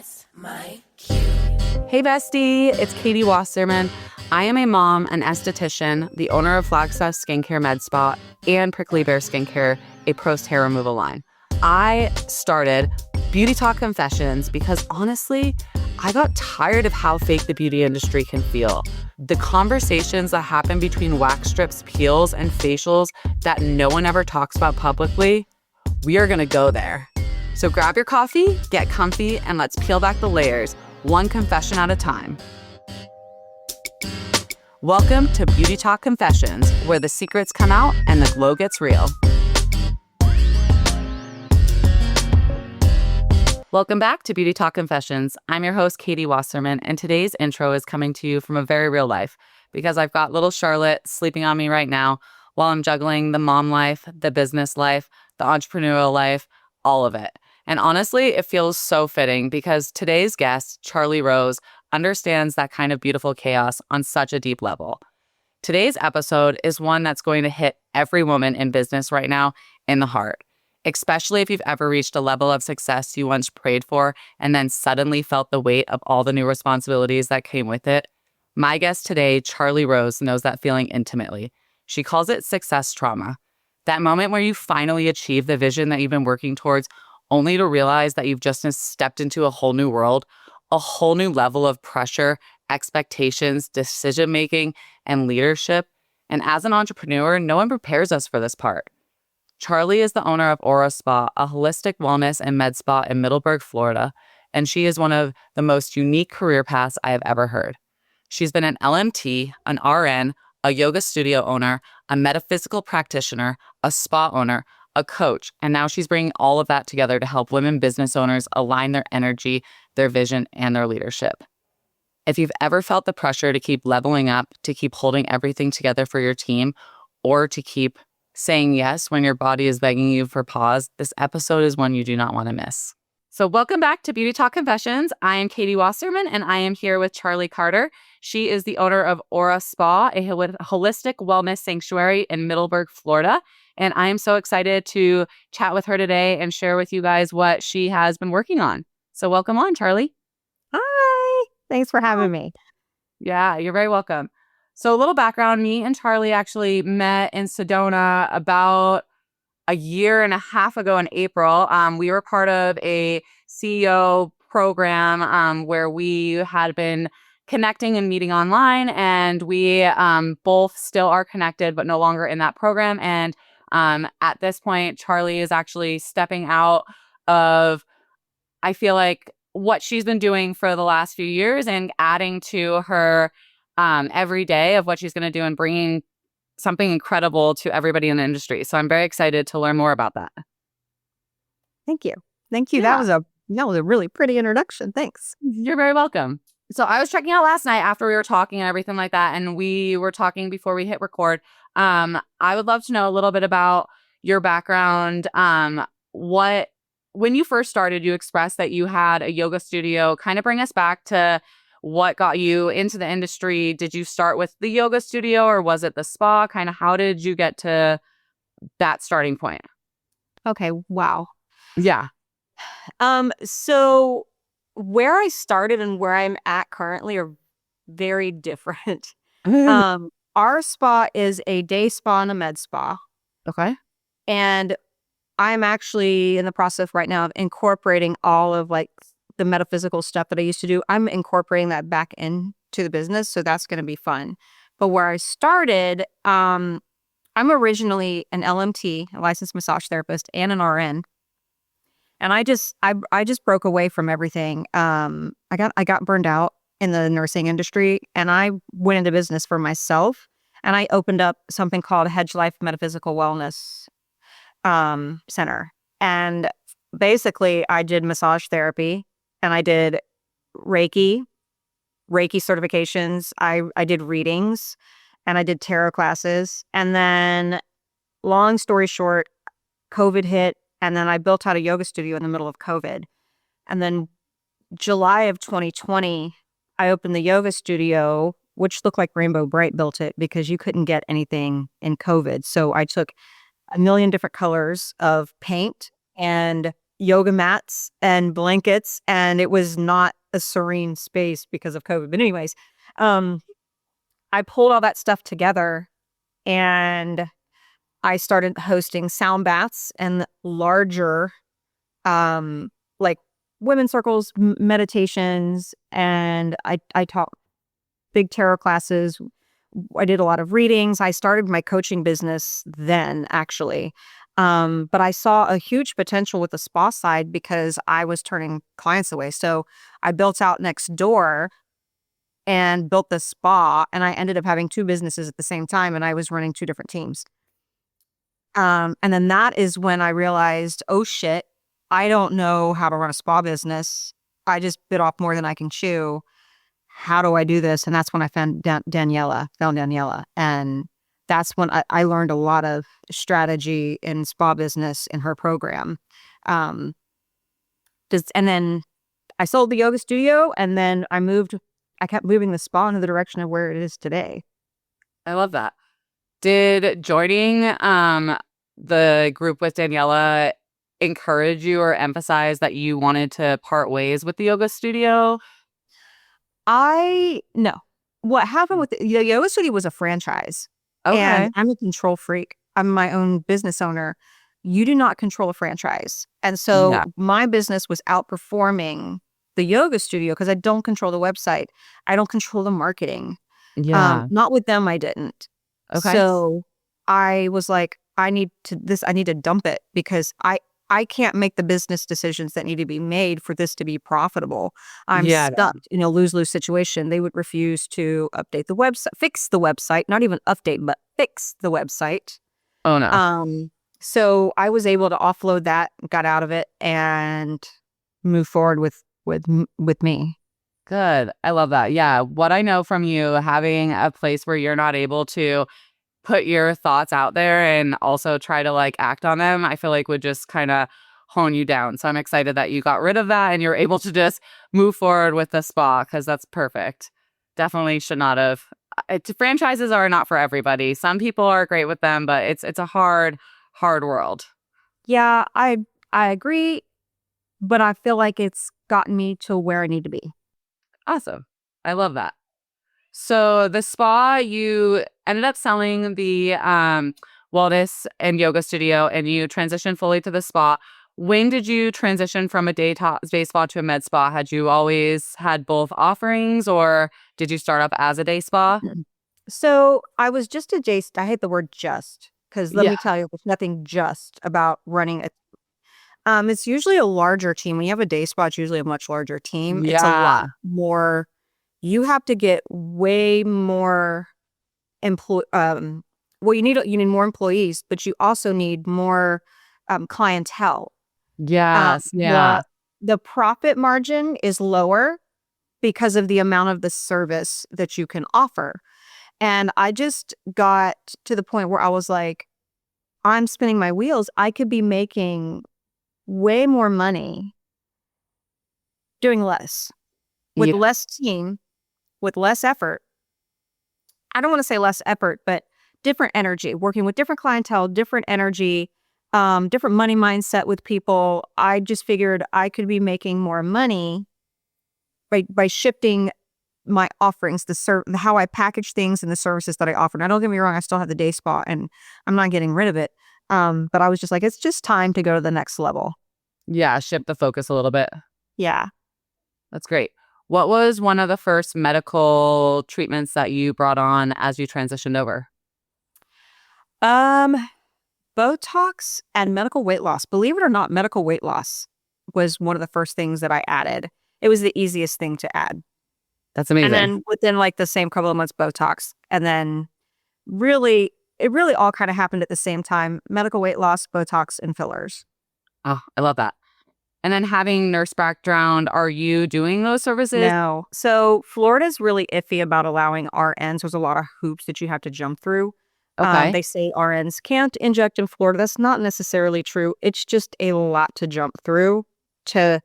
What's my cue? Hey bestie, it's Katie Wasserman. I am a mom, an esthetician, the owner of Flagstaff Skincare Med Spa, and Prickly Bear Skincare, a post-hair removal line. I started Beauty Talk Confessions because honestly, I got tired of how fake the beauty industry can feel. The conversations that happen between wax strips, peels, and facials that no one ever talks about publicly, we are gonna go there. So grab your coffee, get comfy, and let's peel back the layers, one confession at a time. Welcome to Beauty Talk Confessions, where the secrets come out and the glow gets real. Welcome back to Beauty Talk Confessions. I'm your host, Katie Wasserman, and today's intro is coming to you from a very real life because I've got little Charlotte sleeping on me right now while I'm juggling the mom life, the business life, the entrepreneurial life, all of it. And honestly, it feels so fitting because today's guest, Charlie Rose, understands that kind of beautiful chaos on such a deep level. Today's episode is one that's going to hit every woman in business right now in the heart, especially if you've ever reached a level of success you once prayed for and then suddenly felt the weight of all the new responsibilities that came with it. My guest today, Charlie Rose, knows that feeling intimately. She calls it success trauma. That moment where you finally achieve the vision that you've been working towards, only to realize that you've just stepped into a whole new world, a whole new level of pressure, expectations, decision-making, and leadership. And as an entrepreneur, no one prepares us for this part. Charlie is the owner of Aura Spa, a holistic wellness and med spa in Middleburg, Florida, and she is one of the most unique career paths I have ever heard. She's been an LMT, an RN, a yoga studio owner, a metaphysical practitioner, a spa owner, a coach, and now she's bringing all of that together to help women business owners align their energy, their vision, and their leadership. If you've ever felt the pressure to keep leveling up, to keep holding everything together for your team, or to keep saying yes when your body is begging you for pause, this episode is one you do not want to miss. So welcome back to Beauty Talk Confessions. I am Katie Wasserman, and I am here with Charlie Carter. She is the owner of Aura Spa, a holistic wellness sanctuary in Middleburg, Florida. And I am so excited to chat with her today and share with you guys what she has been working on. So welcome on, Charlie. Hi. Thanks for having me. Yeah, you're very welcome. So a little background, me and Charlie actually met in Sedona about a year and a half ago in April. We were part of a CEO program where we had been connecting and meeting online, and we both still are connected, but no longer in that program. And at this point, Charlie is actually stepping out of, I feel like, what she's been doing for the last few years and adding to her every day of what she's going to do and bringing something incredible to everybody in the industry. So I'm very excited to learn more about that. Thank you. Thank you. Yeah. That was a really pretty introduction. Thanks. You're very welcome. So I was checking out last night after we were talking and everything like that, and we were talking before we hit record. I would love to know a little bit about your background. When you first started, you expressed that you had a yoga studio. Kind of bring us back to what got you into the industry. Did you start with the yoga studio or was it the spa? Kind of how did you get to that starting point? Okay. Wow. Yeah. So where I started and where I'm at currently are very different. Our spa is a day spa and a med spa. Okay. And I'm actually in the process right now of incorporating all of like the metaphysical stuff that I used to do. I'm incorporating that back into the business. So that's going to be fun. But where I started, I'm originally an LMT, a licensed massage therapist, and an RN. And I just broke away from everything. I got burned out in the nursing industry, and I went into business for myself. And I opened up something called Hedge Life Metaphysical Wellness Center. And basically, I did massage therapy, and I did Reiki certifications. I did readings, and I did tarot classes. And then, long story short, COVID hit. And then I built out a yoga studio in the middle of COVID. And then July of 2020, I opened the yoga studio, which looked like Rainbow Bright built it because you couldn't get anything in COVID. So I took a million different colors of paint and yoga mats and blankets, and it was not a serene space because of COVID. But anyways, I pulled all that stuff together and I started hosting sound baths and larger, like women's circles, meditations, and I taught big tarot classes. I did a lot of readings. I started my coaching business then, actually. But I saw a huge potential with the spa side because I was turning clients away. So I built out next door and built the spa, and I ended up having two businesses at the same time, and I was running two different teams. And then that is when I realized, oh shit, I don't know how to run a spa business. I just bit off more than I can chew. How do I do this? And that's when I found Daniela. And that's when I learned a lot of strategy in spa business in her program. And then I sold the yoga studio, and then I kept moving the spa in the direction of where it is today. I love that. Did joining the group with Daniela encourage you or emphasize that you wanted to part ways with the yoga studio? No. What happened with the yoga studio was a franchise. Okay. And I'm a control freak. I'm my own business owner. You do not control a franchise. And so Yeah. my business was outperforming the yoga studio because I don't control the website. I don't control the marketing. Yeah. Not with them, I didn't. Okay. So I was like, I need to dump it because I can't make the business decisions that need to be made for this to be profitable. I'm stuck in a lose-lose situation. They would refuse to update the website, fix the website, not even update, but fix the website. Oh no. So I was able to offload that, got out of it, and move forward with me. Good. I love that. Yeah. What I know from you, having a place where you're not able to put your thoughts out there and also try to like act on them, I feel like would just kind of hone you down. So I'm excited that you got rid of that and you're able to just move forward with the spa because that's perfect. Definitely should not have. Franchises are not for everybody. Some people are great with them, but it's a hard world. Yeah, I agree, but I feel like it's gotten me to where I need to be. Awesome. I love that. So the spa, you ended up selling the wellness and yoga studio, and you transitioned fully to the spa. When did you transition from a day spa to a med spa? Had you always had both offerings, or did you start up as a day spa? So I was just I hate the word just, because let Yeah. me tell you, there's nothing just about running a it's usually a larger team. When you have a day spa, it's usually a much larger team. It's a lot Yeah. more. You have to get way more well, you need more employees, but you also need more clientele. Yes. Yeah. The profit margin is lower because of the amount of the service that you can offer. And I just got to the point where I was like, I'm spinning my wheels. I could be making way more money doing less with Yeah. less team, with less effort. I don't want to say less effort, but different energy, working with different clientele, different energy, different money mindset with people. I just figured I could be making more money by shifting my offerings, how I package things and the services that I offer. Now, don't get me wrong, I still have the day spa and I'm not getting rid of it. But I was just like, it's just time to go to the next level. Yeah. Shift the focus a little bit. Yeah. That's great. What was one of the first medical treatments that you brought on as you transitioned over? Botox and medical weight loss. Believe it or not, medical weight loss was one of the first things that I added. It was the easiest thing to add. That's amazing. And then within like the same couple of months, Botox. And then it really all kind of happened at the same time. Medical weight loss, Botox, and fillers. Oh, I love that. And then having nurse background, are you doing those services? No. So Florida's really iffy about allowing RNs. There's a lot of hoops that you have to jump through. Okay. They say RNs can't inject in Florida. That's not necessarily true. It's just a lot to jump through to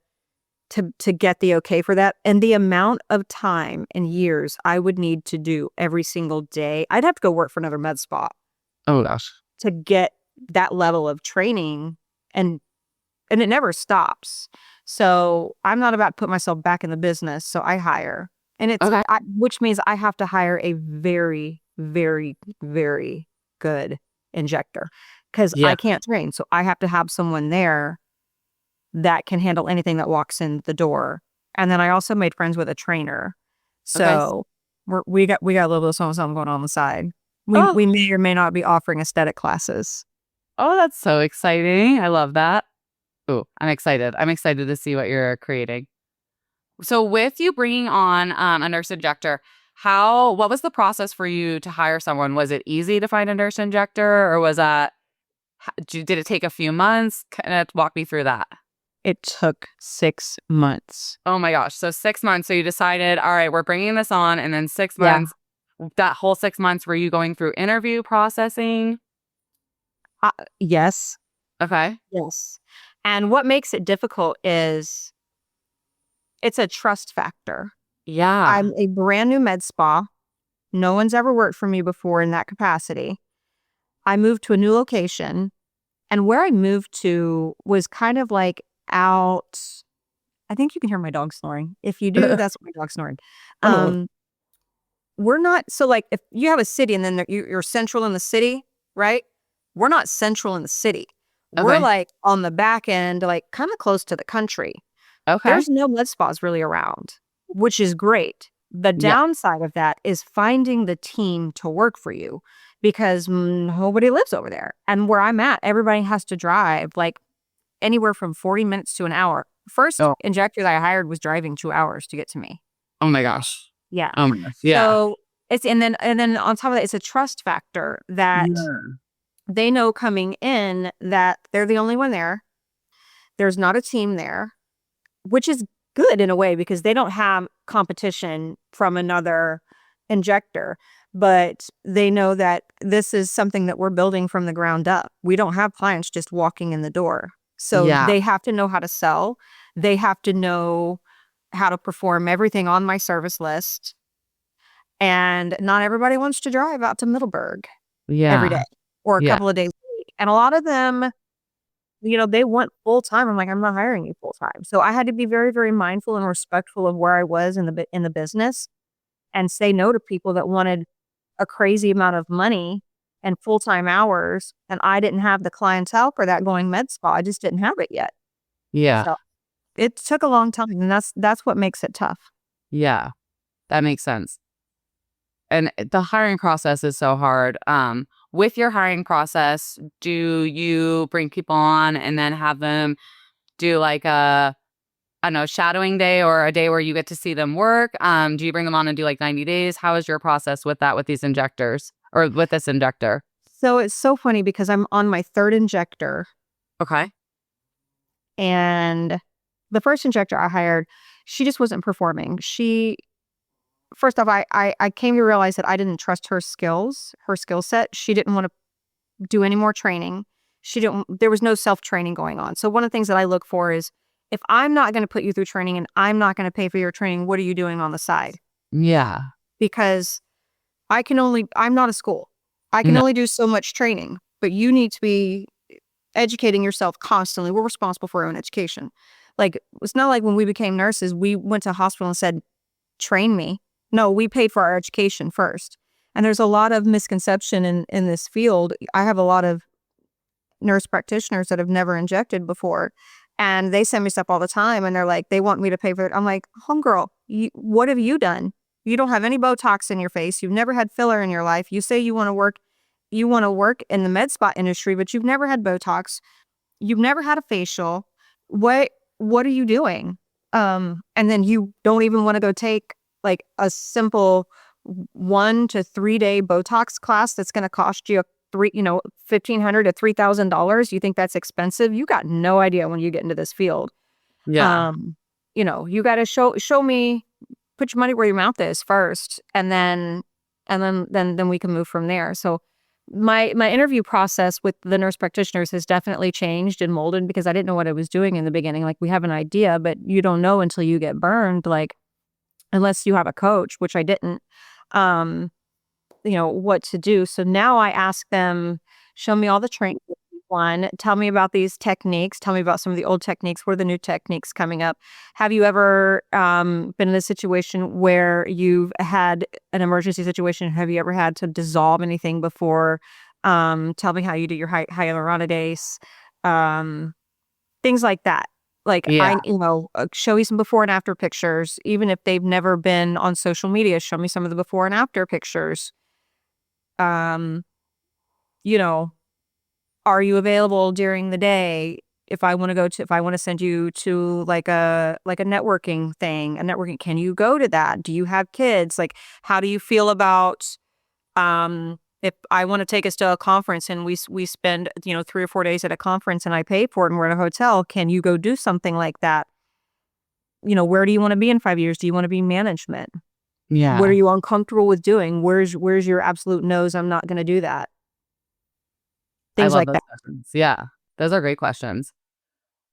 get the okay for that. And the amount of time and years I would need to do every single day, I'd have to go work for another med spa Oh gosh. to get that level of training and and it never stops. So I'm not about to put myself back in the business. So I hire. And Okay. which means I have to hire a very, very, very good injector because Yeah. I can't train. So I have to have someone there that can handle anything that walks in the door. And then I also made friends with a trainer. Okay. So we got a little bit of something going on the side. Oh, We may or may not be offering aesthetic classes. oh, that's so exciting. I love that. Ooh, I'm excited. I'm excited to see what you're creating. So with you bringing on a nurse injector, what was the process for you to hire someone? Was it easy to find a nurse injector, or was that, did it take a few months? Kind of walk me through that. It took 6 months. Oh my gosh. So 6 months. So you decided, all right, we're bringing this on. And then six Yeah. months, that whole 6 months, were you going through interview processing? Yes. Okay. Yes. And what makes it difficult is it's a trust factor. Yeah. I'm a brand new med spa. No one's ever worked for me before in that capacity. I moved to a new location, and where I moved to was kind of like out. I think you can hear my dog snoring. If you do, that's my dog snoring. Oh, Um, we're not so like if you have a city and then you're central in the city, right? We're not central in the city. We're okay. like on the back end, like kind of close to the country. Okay. There's no med spas really around, which is great. The Yeah. downside of that is finding the team to work for you because nobody lives over there. And where I'm at, everybody has to drive like anywhere from 40 minutes to an hour. First Oh, injector that I hired was driving 2 hours to get to me. oh my gosh. Yeah. Oh my gosh. Yeah. So it's and then on top of that, it's a trust factor that Yeah. they know coming in that they're the only one there. There's not a team there, which is good in a way because they don't have competition from another injector, but they know that this is something that we're building from the ground up. We don't have clients just walking in the door. So Yeah. they have to know how to sell. They have to know how to perform everything on my service list. And not everybody wants to drive out to Middleburg every Yeah. day or a Yeah. couple of days a week. And a lot of them, they want full time. I'm like, I'm not hiring you full time. So I had to be very, very mindful and respectful of where I was in the business and say no to people that wanted a crazy amount of money and full time hours. And I didn't have the clientele for that going med spa. I just didn't have it yet. Yeah. So it took a long time, and that's what makes it tough. Yeah. That makes sense. And the hiring process is so hard. With your hiring process, do you bring people on and then have them do like I don't know, shadowing day or a day where you get to see them work? Do you bring them on and do like 90 days? How is your process with that with these injectors or with this injector? So it's so funny because I'm on my third injector, Okay. and the first injector I hired, she just wasn't performing. First off, I came to realize that I didn't trust her skill set. She didn't want to do any more training. There was no self-training going on. So one of the things that I look for is if I'm not going to put you through training and I'm not going to pay for your training, what are you doing on the side? Yeah. Because I'm not a school. I can No. only do so much training, but you need to be educating yourself constantly. We're responsible for our own education. Like, it's not like when we became nurses, we went to a hospital and said, train me. No, we paid for our education first. And there's a lot of misconception in this field. I have a lot of nurse practitioners that have never injected before, and they send me stuff all the time, and they're like, they want me to pay for it. I'm like, homegirl, what have you done? You don't have any Botox in your face. You've never had filler in your life. You say you want to work in the med spa industry, but you've never had Botox. You've never had a facial. What are you doing? And then you don't even want to go take like a simple 1 to 3 day Botox class that's going to cost you $1,500 to $3,000. You think that's expensive? You got no idea when you get into this field. Yeah. You got to show me, put your money where your mouth is first, and then we can move from there. So my interview process with the nurse practitioners has definitely changed and molded because I didn't know what I was doing in the beginning. Like, we have an idea, but you don't know until you get burned, like, unless you have a coach, which I didn't, what to do. So now I ask them, show me all the training. one. Tell me about these techniques. Tell me about some of the old techniques. What are the new techniques coming up? Have you ever been in a situation where you've had an emergency situation? Have you ever had to dissolve anything before? Tell me how you do your hyaluronidase, things like that. Like Yeah. show me some before and after pictures, even if they've never been on social media. Show me some of the before and after pictures. Um, you know, are you available during the day? If I want to send you to like a networking thing, can you go to that? Do you have kids? Like, how do you feel about if I want to take us to a conference and we spend 3 or 4 days at a conference and I pay for it and we're in a hotel, can you go do something like that? Where do you want to be in 5 years? Do you want to be management? What are Yeah. you uncomfortable with doing? Where's your absolute no's? I'm not going to do that. I Things love like those that. questions. Yeah. Those are great questions.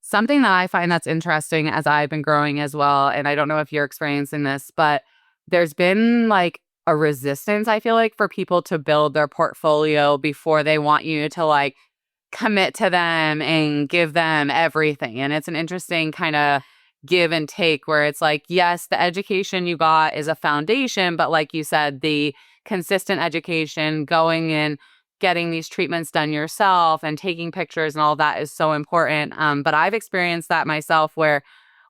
Something that I find that's interesting as I've been growing as well, and I don't know if you're experiencing this, but there's been like a resistance, I feel like, for people to build their portfolio before they want you to like commit to them and give them everything. And it's an interesting kind of give and take where it's like, yes, the education you got is a foundation, but like you said, the consistent education, going in, getting these treatments done yourself and taking pictures and all that is so important. But I've experienced that myself where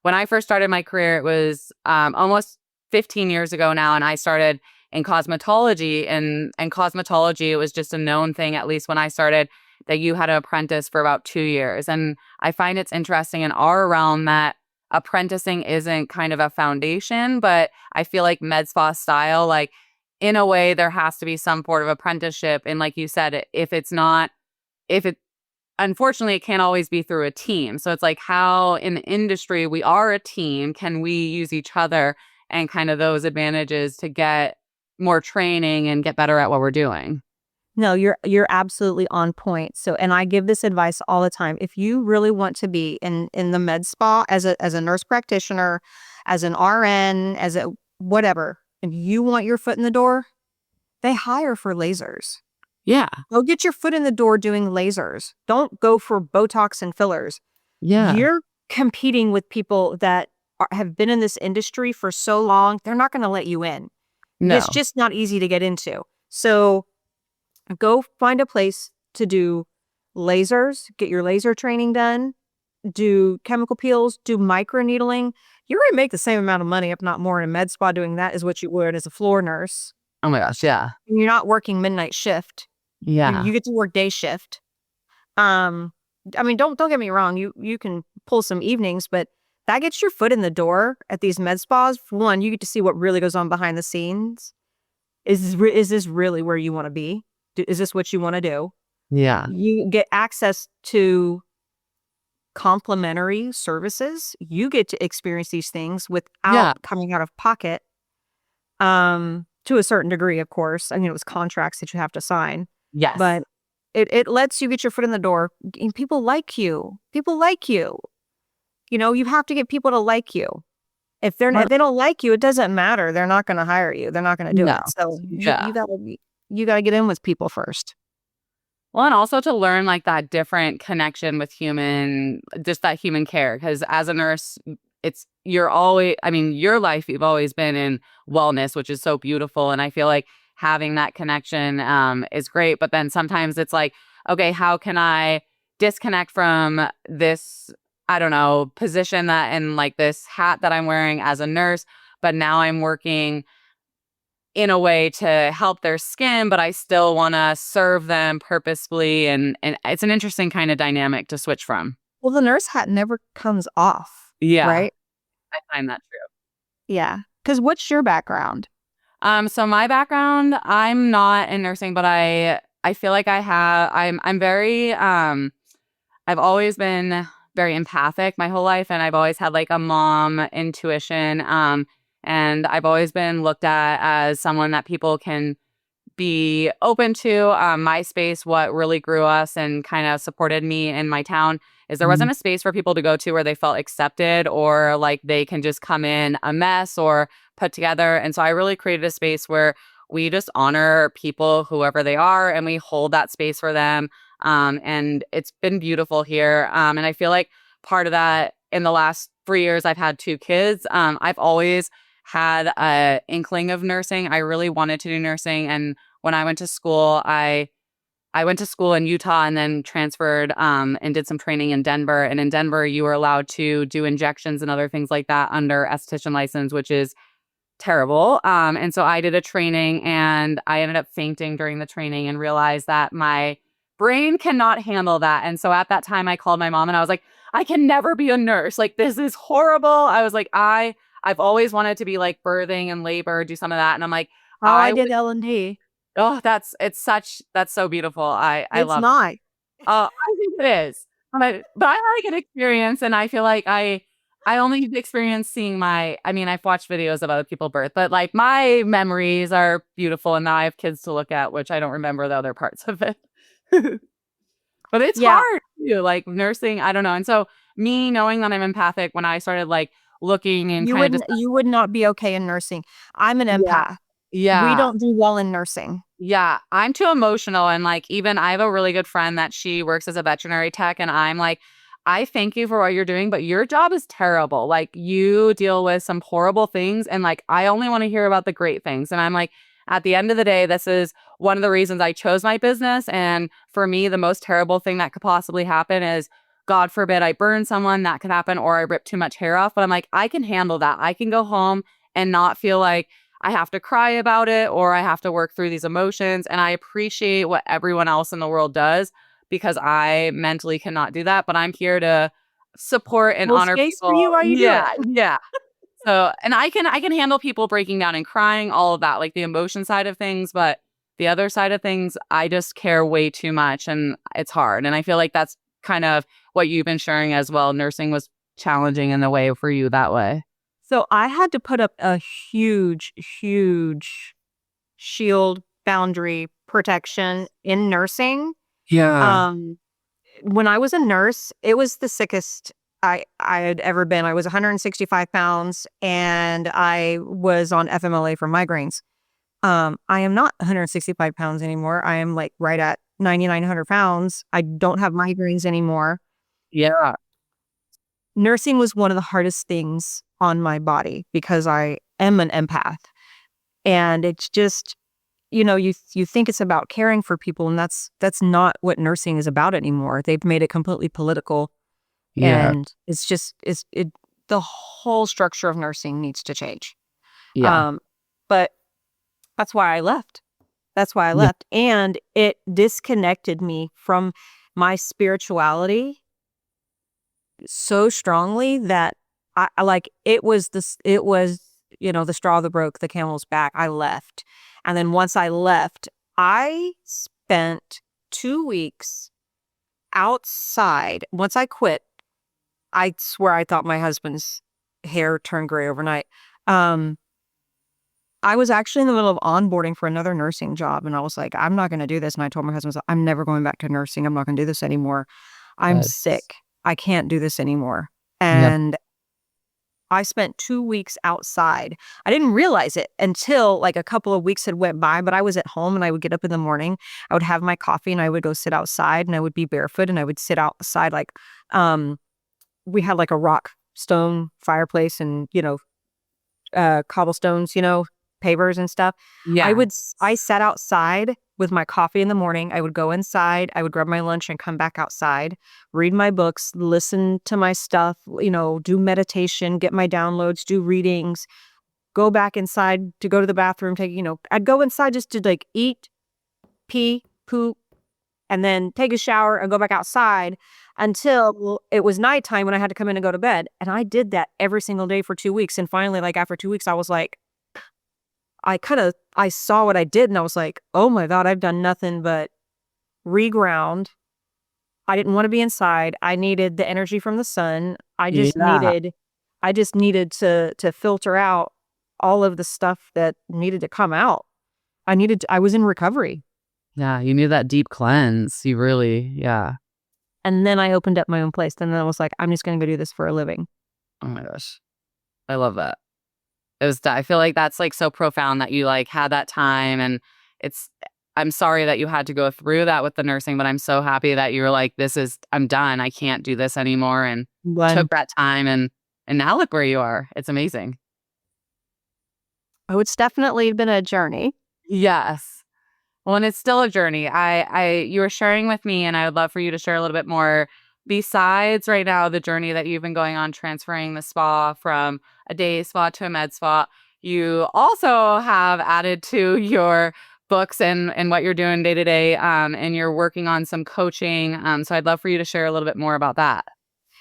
when I first started my career, it was almost 15 years ago now, and I started in cosmetology. And cosmetology, it was just a known thing, at least when I started, that you had to apprentice for about 2 years. And I find it's interesting in our realm that apprenticing isn't kind of a foundation, but I feel like med spa style, like in a way, there has to be some sort of apprenticeship. And like you said, if it, unfortunately, it can't always be through a team. So it's like how in the industry we are a team, can we use each other and kind of those advantages to get more training and get better at what we're doing? No, you're absolutely on point. So, and I give this advice all the time. If you really want to be in the med spa as a nurse practitioner, as an RN, as a whatever, if you want your foot in the door, they hire for lasers. Yeah. Go get your foot in the door doing lasers. Don't go for Botox and fillers. Yeah. You're competing with people that have been in this industry for so long. They're not going to let you in. It's No. just not easy to get into. So go find a place to do lasers, get your laser training done, do chemical peels, do microneedling. You're going to make the same amount of money, if not more, in a med spa doing that as what you would as a floor nurse. Oh my gosh. Yeah. And you're not working midnight shift. Yeah. You get to work day shift. I mean, don't get me wrong. You can pull some evenings, but that gets your foot in the door at these med spas. For one, you get to see what really goes on behind the scenes. Is this really where you want to be? Is this what you want to do? Yeah. You get access to complimentary services. You get to experience these things Yeah. without coming out of pocket. To a certain degree, of course. I mean, it was contracts that you have to sign, Yes. but it lets you get your foot in the door. And people like you. People like you. You have to get people to like you. If they don't like you, it doesn't matter. They're not going to hire you. They're not going to do No. it. So Yeah. you gotta get in with people first. Well, and also to learn like that different connection with just that human care. Because as a nurse, you're always, I mean, your life, you've always been in wellness, which is so beautiful. And I feel like having that connection is great. But then sometimes it's like, okay, how can I disconnect from this, I don't know, position that and like this hat that I'm wearing as a nurse, but now I'm working in a way to help their skin, but I still want to serve them purposefully. And it's an interesting kind of dynamic to switch from. Well, the nurse hat never comes off, Yeah, right? I find that true. Yeah. Because what's your background? So my background, I'm not in nursing, but I feel like I'm very I've always been very empathic my whole life, and I've always had like a mom intuition. And I've always been looked at as someone that people can be open to. My space, what really grew us and kind of supported me in my town is there Mhm. wasn't a space for people to go to where they felt accepted or like they can just come in a mess or put together. And so I really created a space where we just honor people, whoever they are, and we hold that space for them. And it's been beautiful here. And I feel like part of that in the last 3 years, I've had 2 kids. I've always had a inkling of nursing. I really wanted to do nursing. And when I went to school, I went to school in Utah and then transferred and did some training in Denver. And in Denver, you were allowed to do injections and other things like that under esthetician license, which is terrible. And so I did a training and I ended up fainting during the training and realized that my brain cannot handle that. And so at that time, I called my mom and I was like, I can never be a nurse. Like, this is horrible. I was like, I've always wanted to be like birthing and labor, do some of that. And I'm like, Oh, I did L&D. oh, that's so beautiful. I It's love. not. I think it is. But I like an experience, and I feel like I only experience seeing I mean, I've watched videos of other people birth, but like my memories are beautiful, and now I have kids to look at, which I don't remember the other parts of it. But it's Yeah, hard too, like nursing, I don't know. And so me knowing that I'm empathic, when I started like looking and kind of just you would not be okay in nursing. I'm an yeah, empath. We yeah. don't do well in nursing. Yeah, I'm too emotional. And like, even I have a really good friend that she works as a veterinary tech. And I'm like, I thank you for what you're doing, but your job is terrible. Like, you deal with some horrible things. And like, I only want to hear about the great things. And I'm like, at the end of the day, this is one of the reasons I chose my business. And for me, the most terrible thing that could possibly happen is, God forbid, I burn someone. That could happen, or I rip too much hair off. But I'm like, I can handle that. I can go home and not feel like I have to cry about it or I have to work through these emotions. And I appreciate what everyone else in the world does because I mentally cannot do that. But I'm here to support and Well, honor space for people. you while you do it. Yeah, yeah. So, and I can handle people breaking down and crying, all of that, like the emotion side of things. But the other side of things, I just care way too much, and it's hard. And I feel like that's kind of what you've been sharing as well. Nursing was challenging in the way for you that way. So I had to put up a huge, huge shield boundary protection in nursing. Yeah. Um, when I was a nurse, it was the sickest I had ever been. I was 165 pounds and I was on FMLA for migraines. I am not 165 pounds anymore. I am like right at 9,900 pounds. I don't have migraines anymore. Yeah. Nursing was one of the hardest things on my body because I am an empath. And it's just, you think it's about caring for people, and that's not what nursing is about anymore. They've made it completely political, Yeah. and the whole structure of nursing needs to change. Yeah. Um, but that's why I left. That's why I Yeah. left, and it disconnected me from my spirituality so strongly that it was the straw that broke the camel's back. I left. And then once I left, I spent 2 weeks outside. Once I quit, I swear I thought my husband's hair turned gray overnight. Um, I was actually in the middle of onboarding for another nursing job, and I was like, I'm not going to do this. And I told my husband, I'm never going back to nursing. I'm not going to do this anymore. I'm That's sick. I can't do this anymore. yep. And I spent 2 weeks outside. I didn't realize it until like a couple of weeks had went by, but I was at home and I would get up in the morning. I would have my coffee and I would go sit outside and I would be barefoot and I would sit outside um we had like a rock stone fireplace and cobblestones, pavers and stuff. Yeah. I sat outside with my coffee in the morning. I would go inside, I would grab my lunch and come back outside, read my books, listen to my stuff, do meditation, get my downloads, do readings, go back inside to go to the bathroom, I'd go inside just to like eat, pee, poop, and then take a shower and go back outside until it was nighttime when I had to come in and go to bed. And I did that every single day for 2 weeks. And finally, like after 2 weeks, I was like, I saw what I did and I was like, oh my God, I've done nothing but reground. I didn't want to be inside. I needed the energy from the sun. Yeah. I just needed to filter out all of the stuff that needed to come out. I was in recovery. Yeah. You need that deep cleanse. You really, yeah. And then I opened up my own place. And then I was like, I'm just going to go do this for a living. Oh my gosh. I love that. I feel like that's like so profound that you like had that time, and it's I'm sorry that you had to go through that with the nursing, but I'm so happy that you were like, I'm done. I can't do this anymore. And took that time and now look where you are. It's amazing. Oh, it's definitely been a journey. Yes. Well, and it's still a journey. You were sharing with me, and I would love for you to share a little bit more. Besides right now, the journey that you've been going on, transferring the spa from a day spa to a med spa, you also have added to your books and what you're doing day to day, and you're working on some coaching. So I'd love for you to share a little bit more about that.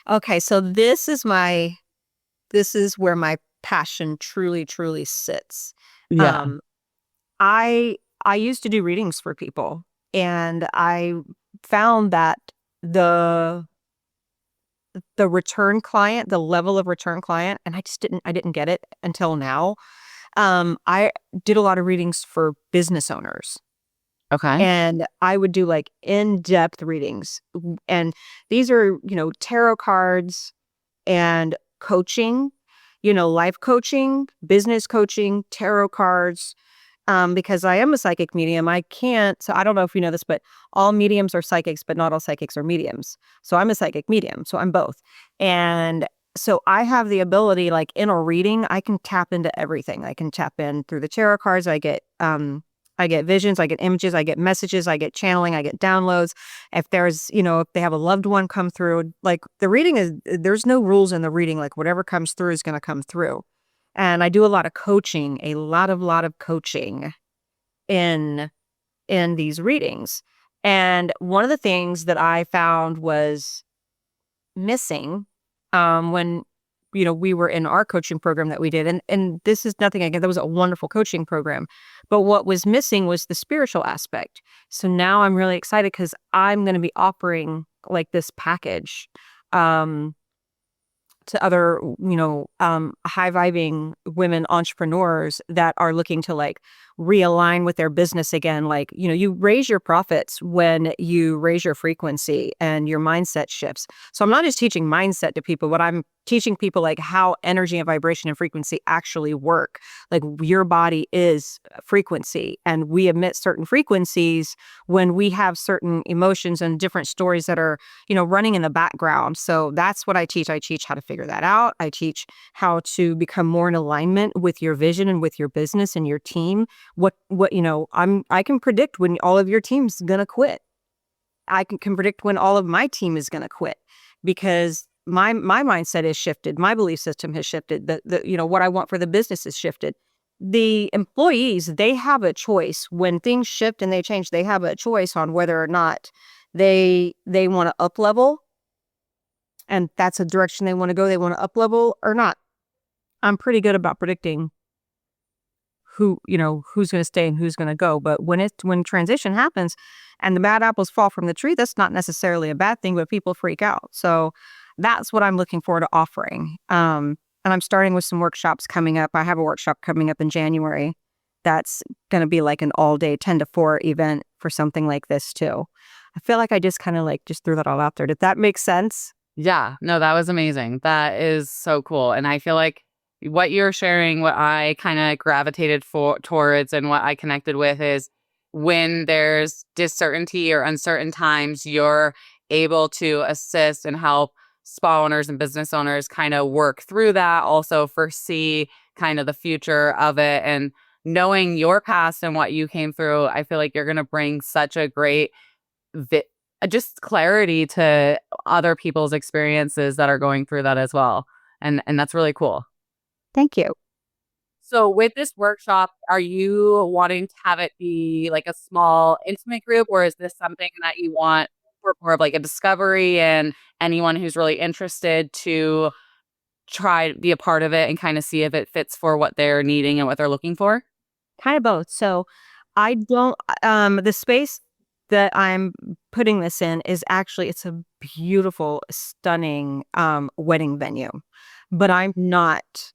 Okay, so this is where my passion truly, truly sits. Yeah. Um, I used to do readings for people, and I found that the return client, the level of return client, and I didn't get it until now. I did a lot of readings for business owners, Okay. and I would do like in-depth readings. And these are, tarot cards and coaching, life coaching, business coaching, tarot cards. Because I am a psychic medium, I can't. So I don't know if you know this, but all mediums are psychics, but not all psychics are mediums. So I'm a psychic medium. So I'm both. And so I have the ability, like in a reading, I can tap into everything. I can tap in through the tarot cards. I get visions, I get images, I get messages, I get channeling, I get downloads. If there's, if they have a loved one come through, like the reading there's no rules in the reading. Like whatever comes through is going to come through. And I do a lot of coaching, a lot of coaching in these readings. And one of the things that I found was missing when we were in our coaching program that we did, and this is nothing again, that was a wonderful coaching program, but what was missing was the spiritual aspect. So now I'm really excited because I'm going to be offering like this package um to other, high vibing women entrepreneurs that are looking to like realign with their business again. Like, you raise your profits when you raise your frequency and your mindset shifts. So I'm not just teaching mindset to people, but I'm teaching people like how energy and vibration and frequency actually work. Like your body is frequency, and we emit certain frequencies when we have certain emotions and different stories that are running in the background. So that's what I teach. I teach how to figure that out. I teach how to become more in alignment with your vision and with your business and your team. I can predict when all of your team's gonna quit. I can predict when all of my team is gonna quit because my mindset is shifted. My belief system has shifted. What I want for the business is shifted. The employees, they have a choice when things shift and they change. They have a choice on whether or not they want to up level, and that's a direction they want to go. They want to up level or not. I'm pretty good about predicting who's going to stay and who's going to go. But when transition happens and the bad apples fall from the tree, that's not necessarily a bad thing, but people freak out. So that's what I'm looking forward to offering. And I'm starting with some workshops coming up. I have a workshop coming up in January that's going to be like an all day 10 to 4 event for something like this too. I feel like I just kind of like just threw that all out there. Did that make sense? Yeah, no, that was amazing. That is so cool. And I feel like what you're sharing, what I kind of gravitated towards and what I connected with is when there's uncertainty or uncertain times, you're able to assist and help spa owners and business owners kind of work through that, also foresee kind of the future of it. And knowing your past and what you came through, I feel like you're going to bring such a great vi- just clarity to other people's experiences that are going through that as well. And that's really cool. Thank you. So with this workshop, are you wanting to have it be like a small intimate group, or is this something that you want for more of like a discovery and anyone who's really interested to try be a part of it and kind of see if it fits for what they're needing and what they're looking for? Kind of both. So I don't, the space that I'm putting this in is actually, it's a beautiful, stunning wedding venue, but I'm not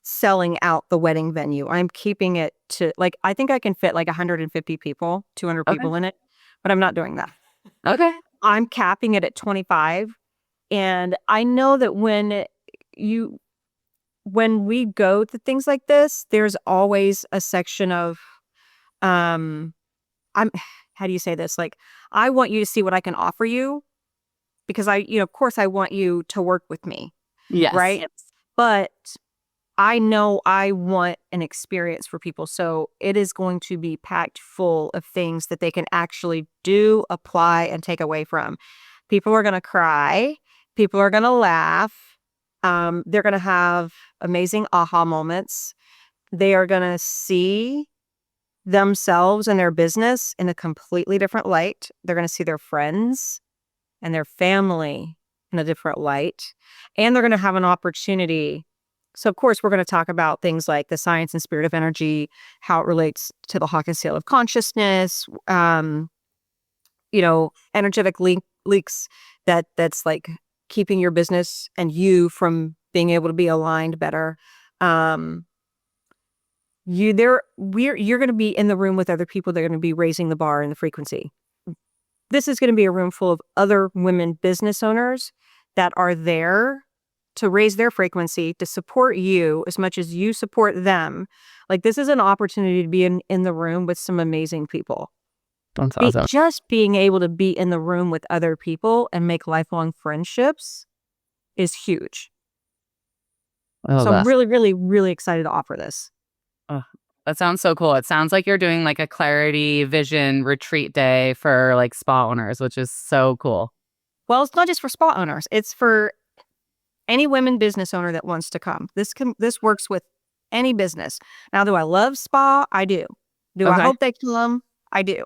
selling out the wedding venue. I'm keeping it to like, I think I can fit like 150 people, 200 Okay. people in it, but I'm not doing that. Okay. I'm capping it at 25. And I know that when we go to things like this, there's always a section of, um, I'm, how do you say this? Like, I want you to see what I can offer you because of course I want you to work with me. Yes. Right. But I know I want an experience for people. So it is going to be packed full of things that they can actually do, apply, and take away from. People are going to cry. People are going to laugh. They're going to have amazing aha moments. They are going to see themselves and their business in a completely different light. They're going to see their friends and their family in a different light. And they're going to have an opportunity. So, of course, we're going to talk about things like the science and spirit of energy, how it relates to the Hawkins scale of consciousness, energetic leaks that's like keeping your business and you from being able to be aligned better. You're going to be in the room with other people that are going to be raising the bar and the frequency. This is going to be a room full of other women business owners that are there to raise their frequency, to support you as much as you support them. Like, this is an opportunity to be in the room with some amazing people. That's awesome. Just being able to be in the room with other people and make lifelong friendships is huge. So I'm really, really, really excited to offer this. Oh, that sounds so cool. It sounds like you're doing like a clarity vision retreat day for like spa owners, which is so cool. Well, it's not just for spa owners. It's for any women business owner that wants to come. This works with any business. Now, do I love spa? I do. Do I hope they come? I do.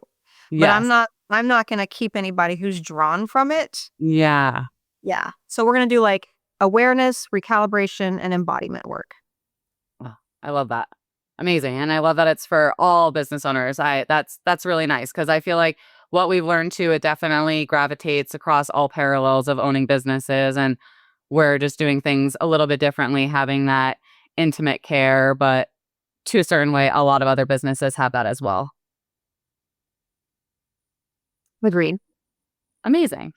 Yes. But I'm not going to keep anybody who's drawn from it. Yeah. Yeah. So we're going to do like awareness, recalibration, and embodiment work. Oh, I love that. Amazing. And I love that it's for all business owners. That's really nice because I feel like what we've learned too, it definitely gravitates across all parallels of owning businesses, and we're just doing things a little bit differently, having that intimate care, but to a certain way, a lot of other businesses have that as well. Agreed. Amazing.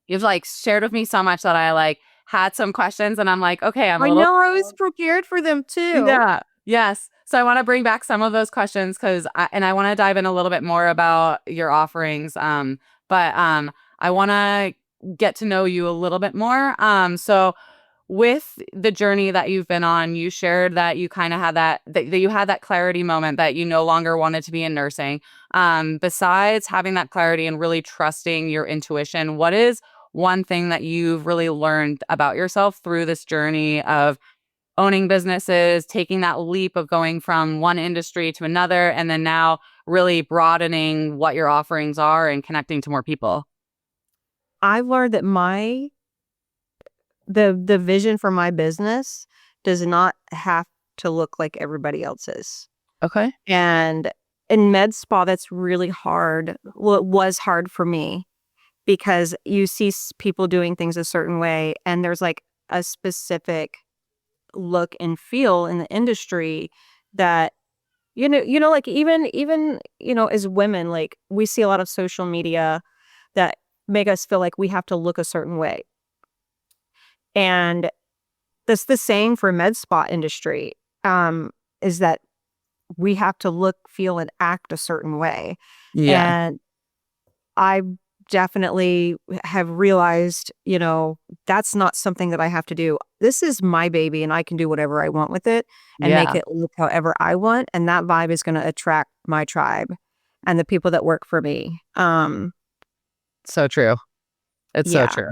You've like shared with me so much that I like had some questions and I'm like, okay, I know I was prepared for them too. Yeah. Yes. So I want to bring back some of those questions because I want to dive in a little bit more about your offerings. But I want to get to know you a little bit more. So with the journey that you've been on, you shared that you kind of had that you had that clarity moment that you no longer wanted to be in nursing. Besides having that clarity and really trusting your intuition, what is one thing that you've really learned about yourself through this journey of owning businesses, taking that leap of going from one industry to another, and then now really broadening what your offerings are and connecting to more people? I've learned that the vision for my business does not have to look like everybody else's. Okay. And in med spa, that's really hard. Well, it was hard for me because you see people doing things a certain way, and there's like a specific look and feel in the industry that like even as women, like we see a lot of social media that make us feel like we have to look a certain way. And that's the same for med spa industry, is that we have to look, feel, and act a certain way. Yeah. And I definitely have realized, that's not something that I have to do. This is my baby and I can do whatever I want with it and make it look however I want. And that vibe is going to attract my tribe and the people that work for me. So true. It's so Yeah. true.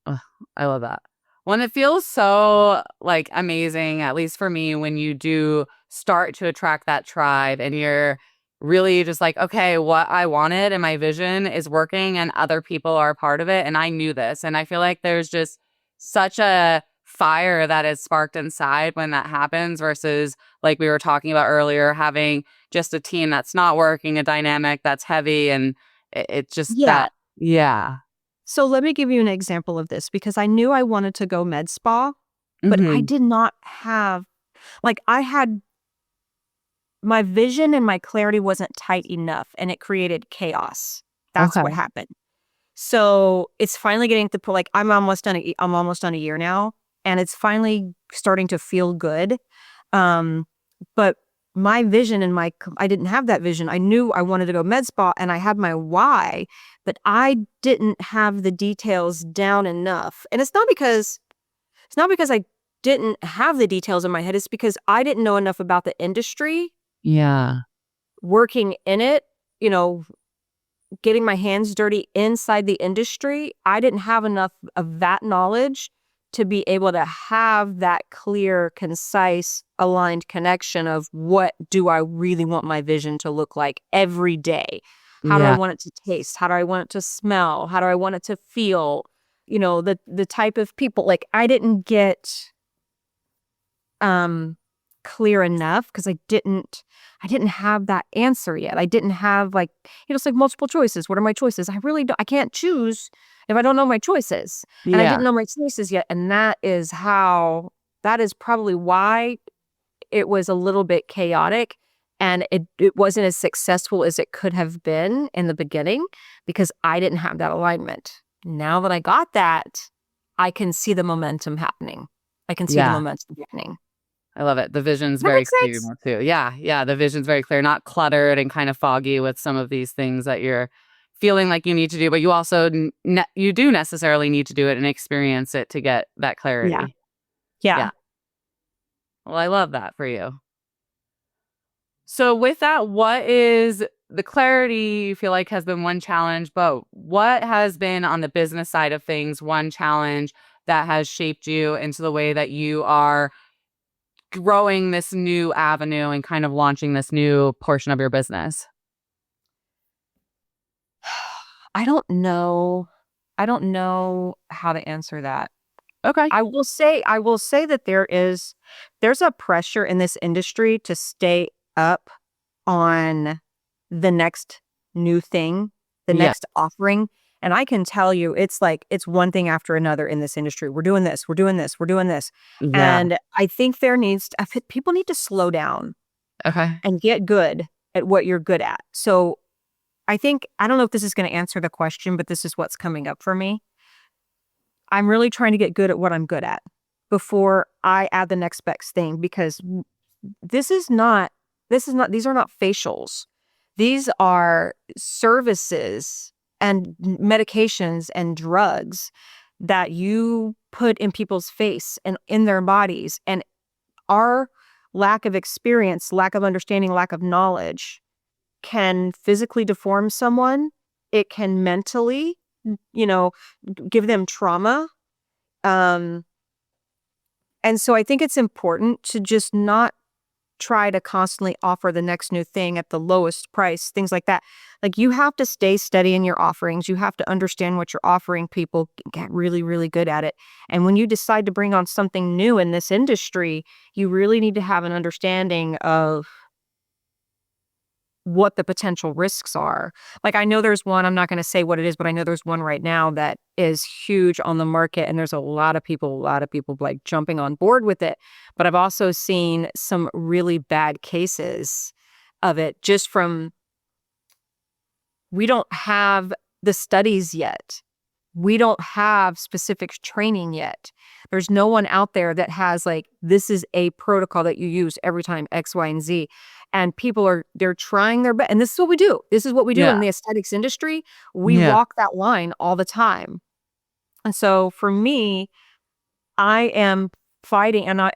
Ugh, I love that. When it feels so like amazing, at least for me, when you do start to attract that tribe and you're really just like, okay, what I wanted and my vision is working and other people are part of it. And I knew this. And I feel like there's just such a fire that is sparked inside when that happens versus like we were talking about earlier, having just a team that's not working, a dynamic that's heavy. And it's just that. Yeah. So let me give you an example of this because I knew I wanted to go med spa, but I did not have, I had, my vision and my clarity wasn't tight enough and it created chaos. That's what happened. So it's finally getting to the point, I'm almost done a year now and it's finally starting to feel good. But my vision and I didn't have that vision. I knew I wanted to go med spa and I had my why, but I didn't have the details down enough. And it's not because I didn't have the details in my head. It's because I didn't know enough about the industry, Yeah. working in it, you know, getting my hands dirty inside the industry. I didn't have enough of that knowledge to be able to have that clear, concise, aligned connection of what do I really want my vision to look like every day? How do I Yeah. want it to taste? How do I want it to smell? How do I want it to feel? You know, the type of people, like I didn't get clear enough because I didn't have that answer yet. I didn't have like, it's like multiple choices. What are my choices? I can't choose if I don't know my choices. And I Yeah. didn't know my choices yet. And that is probably why it was a little bit chaotic and it wasn't as successful as it could have been in the beginning because I didn't have that alignment. Now that I got that, I can see the momentum happening. I can see the Yeah. momentum happening. I love it. The vision's Does that very make clear sense? now too. Yeah. Yeah. The vision's very clear, not cluttered and kind of foggy with some of these things that you're feeling like you need to do, but you also, you do necessarily need to do it and experience it to get that Yeah. clarity. Yeah. Yeah. Well, I love that for you. So with that, what is the clarity you feel like has been one challenge, but what has been on the business side of things, one challenge that has shaped you into the way that you are growing this new avenue and kind of launching this new portion of your business? I don't know. I don't know how to answer that. Okay. I will say that there's a pressure in this industry to stay up on the next new thing, the Yeah. next offering. And I can tell you, it's like, it's one thing after another in this industry. We're doing this, we're doing this, we're doing this. Yeah. And I think people need to slow down Okay. and get good at what you're good at. So I don't know if this is going to answer the question, but this is what's coming up for me. I'm really trying to get good at what I'm good at before I add the next best thing because this is not, these are not facials. These are services and medications and drugs that you put in people's face and in their bodies. And our lack of experience, lack of understanding, lack of knowledge can physically deform someone. It can mentally, you know, give them trauma. Um, and so I think it's important to just not try to constantly offer the next new thing at the lowest price, things like that. Like you have to stay steady in your offerings. You have to understand what you're offering people, get really, really good at it. And when you decide to bring on something new in this industry, you really need to have an understanding of what the potential risks are. Like I know there's one, I'm not going to say what it is, but I know there's one right now that is huge on the market and there's a lot of people like jumping on board with it. But I've also seen some really bad cases of it just from we don't have the studies yet. We don't have specific training yet. There's no one out there that has like, this is a protocol that you use every time X, Y, and Z. And they're trying their best. And this is what we do. This is what we do Yeah. in the aesthetics industry. We Yeah. walk that line all the time. And so for me, I am fighting and I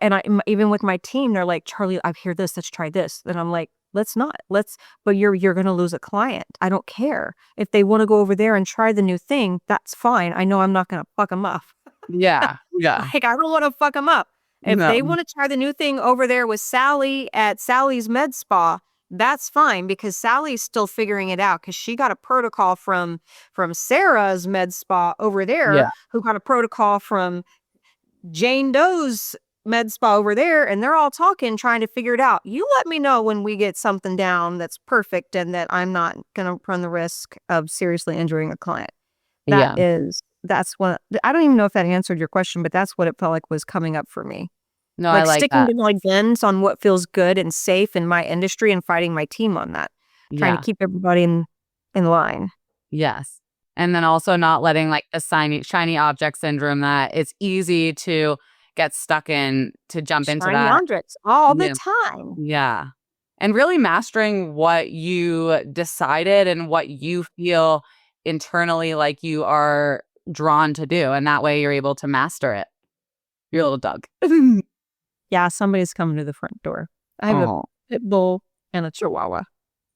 even with my team, they're like, Charlie, I hear this, let's try this. Then I'm like, let's not. But you're gonna lose a client. I don't care. If they want to go over there and try the new thing, that's fine. I know I'm not gonna fuck them up. Yeah. Yeah. Like, I don't want to fuck them up. If No. they want to try the new thing over there with Sally at Sally's Med Spa, that's fine because Sally's still figuring it out because she got a protocol from Sarah's Med Spa over there, Yeah. who got a protocol from Jane Doe's Med Spa over there, and they're all talking, trying to figure it out. You let me know when we get something down that's perfect and that I'm not going to run the risk of seriously injuring a client. Yeah. That's what, I don't even know if that answered your question, but that's what it felt like was coming up for me. No, I Like like sticking that. to my guns on what feels good and safe in my industry and fighting my team on that. Trying to Yeah. keep everybody in line. Yes. And then also not letting like the shiny object syndrome that it's easy to get stuck in to jump into Shiny that. objects all the Yeah. time. Yeah. and really mastering what you decided and what you feel internally like you are drawn to do. And that way you're able to master it. Your little dog. Yeah, somebody's coming to the front door. I have a Oh, pit bull and a chihuahua.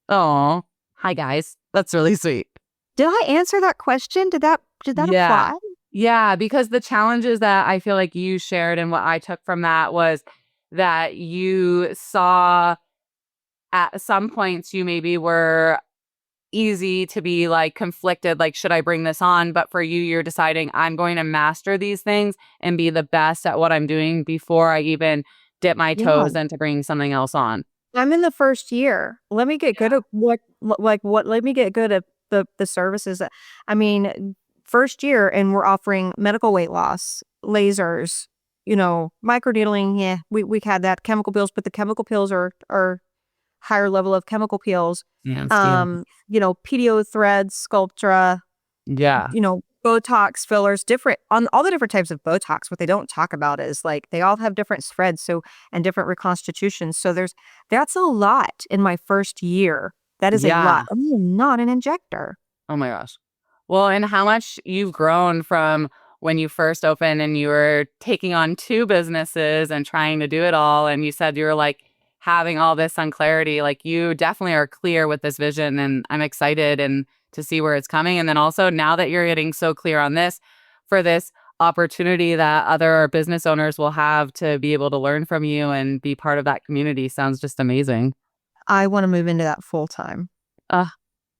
oh, hi guys. That's really sweet. Did I answer that question? Did that Yeah. apply? Yeah, because the challenges that I feel like you shared and what I took from that was that you saw at some points you maybe were easy to be like conflicted, like, should I bring this on? But for you, you're deciding I'm going to master these things and be the best at what I'm doing before I even dip my Yeah. toes into bringing something else on. I'm in the first year. Let me get good Yeah. at what let me get good at the services that I mean, first year and we're offering medical weight loss, lasers, microneedling, yeah, we've had that, chemical pills, but the chemical pills are higher level of chemical pills. Yeah. Yeah. PDO threads, Sculptra, Yeah. Botox fillers, different on all the different types of Botox. What they don't talk about is like they all have different threads, and different reconstitutions. So that's a lot in my first year. That is a Yeah. lot. I'm not an injector. Oh my gosh. Well, and how much you've grown from when you first opened and you were taking on two businesses and trying to do it all. And you said you were like having all this unclarity. Like you definitely are clear with this vision, and I'm excited and to see where it's coming. And then also now that you're getting so clear on this for this opportunity that other business owners will have to be able to learn from you and be part of that community sounds just amazing. I want to move into that full time. Uh,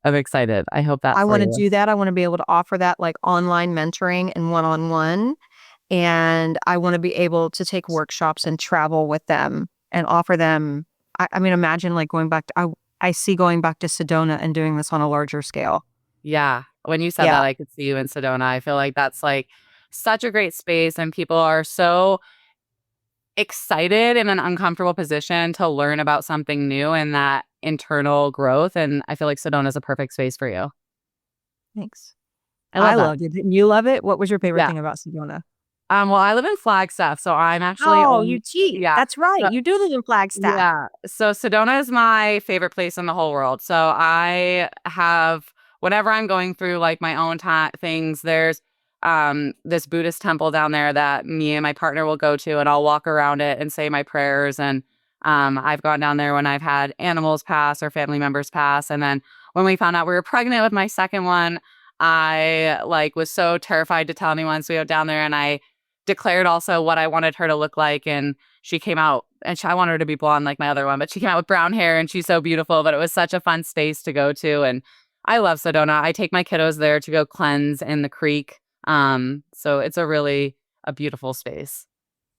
I'm excited. I hope that I for want to you. do that. I want to be able to offer that like online mentoring and one-on-one. And I want to be able to take workshops and travel with them and offer them. I mean, imagine like I see going back to Sedona and doing this on a larger scale. Yeah. When you said Yeah. that, I could see you in Sedona. I feel like that's like such a great space, and people are so excited in an uncomfortable position to learn about something new and that internal growth. And I feel like Sedona is a perfect space for you. Thanks. I I love that. loved it. Didn't you love it? What was your favorite Yeah. thing about Sedona? Well, I live in Flagstaff, so I'm actually Oh, you cheat. yeah. That's right. So You do live in Flagstaff. yeah. So Sedona is my favorite place in the whole world. So I have whenever I'm going through like my own things, there's this Buddhist temple down there that me and my partner will go to, and I'll walk around it and say my prayers. And I've gone down there when I've had animals pass or family members pass. And then when we found out we were pregnant with my second one, I like was so terrified to tell anyone. So we went down there and I declared also what I wanted her to look like, and she came out, and I wanted her to be blonde like my other one, but she came out with brown hair and she's so beautiful. But it was such a fun space to go to. And I love Sedona. I take my kiddos there to go cleanse in the creek. So it's a beautiful space.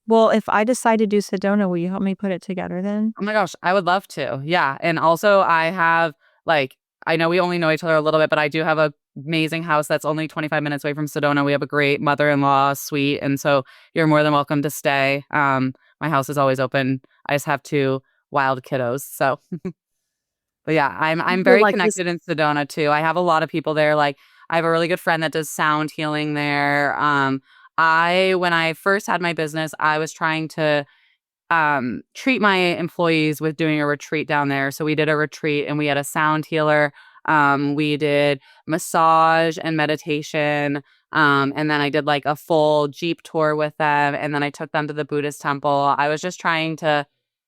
Well, if I decide to do Sedona, will you help me put it together then? Oh my gosh, I would love to. Yeah. And also I have like, I know we only know each other a little bit, but I do have a amazing house that's only 25 minutes away from Sedona. We have a great mother-in-law suite. And so you're more than welcome to stay. My house is always open. I just have two wild kiddos. So, but yeah, I'm Feel very like this. connected in Sedona too. I have a lot of people there. Like I have a really good friend that does sound healing there. When I first had my business, I was trying to treat my employees with doing a retreat down there. So we did a retreat and we had a sound healer. We did massage and meditation. And then I did like a full Jeep tour with them. And then I took them to the Buddhist temple. I was just trying to